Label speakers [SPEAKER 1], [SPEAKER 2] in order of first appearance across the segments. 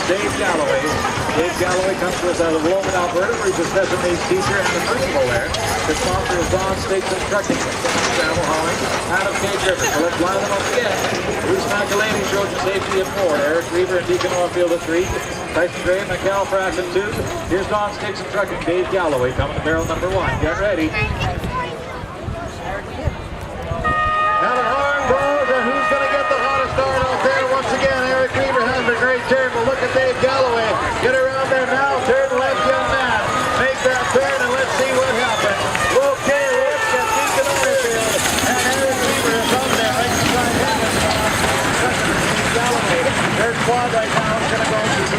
[SPEAKER 1] Dave Galloway. Dave Galloway comes to us out of Logan, Alberta, where he's a special needs teacher and the principal there. The sponsor is Stigson Trucking. Travel hauling out of Cage River. So let's line them up again. Bruce McAleney-Trojan safety at 4. Eric Rever and Deacon Oilfield at 3. Tyson Gray, Frac at 2. Here's Stigson Trucking. Dave Galloway coming to barrel number 1. Get ready. Now the horn blows, and who's going to get the hottest start out there? Once again, Eric Rever has a great turn, but look at Dave Galloway. Get around there now, turn left, young man. Make that turn, and let's see what happens. Okay, let's get Deacon Oilfield, and Eric Rever is on there right beside him. Galloway, their squad right now is going to go to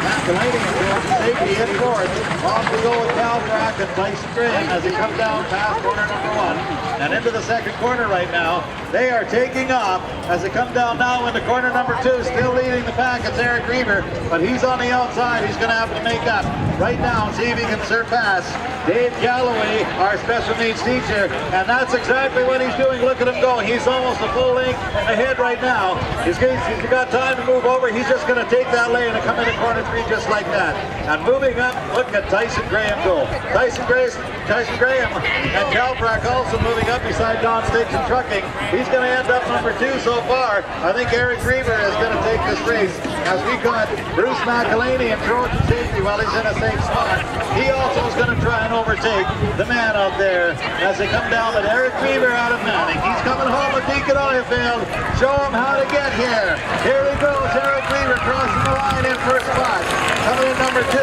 [SPEAKER 1] McAleney and safety in 4th. Off we go with Frac and Tyson Graham as he comes down past corner number 1. And into the second corner right now. They are taking off as they come down now into corner number 2. Still leading the pack, it's Eric Rever, but he's on the outside. He's going to have to make up right now and see if he can surpass Dave Galloway, our special needs teacher. And that's exactly what he's doing. Look at him go. He's almost a full length ahead right now. He's got time to move over. He's just going to take that lane and come into corner 3 just like that. And moving up, look at Tyson Graham go. Tyson Graham and Frac also moving up beside Stigson Trucking. He's going to end up number 2 so far. I think Eric Rever is going to take this race as we got Bruce McAleney and Trojan safety while he's in a safe spot. He also is going to try and overtake the man out there as they come down with Eric Rever out of Manning. He's coming home with Deacon Oilfield. Show him how to get here. Here he goes, Eric Rever crossing the line in first spot. Coming in number 2.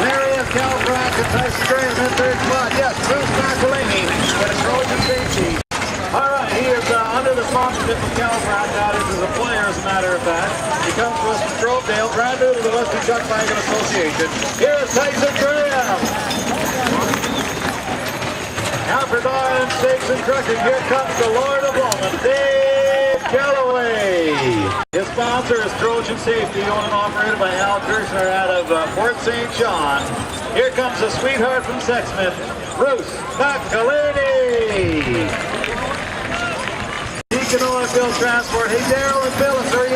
[SPEAKER 1] There he is, Frac and Tyson Graham in 3rd spot. Yes, Bruce McAleney with a Trojan safety. All right, he is under the sponsorship of Frac. That is his employer, as a matter of fact. He comes to us from Grovedale, brand new to the Western Chuck Wagon Association. Here is Tyson Graham. Rever-Deken and Stigson Trucking. Here comes the Lord of Lowman, Dave Galloway. His sponsor is Trojan Safety, owned and operated by Al Kirshner out of Fort St. John. Here comes the sweetheart from Sexsmith, Bruce McAleney. Deacon Oilfield Transport. Hey, Daryl and Phyllis, are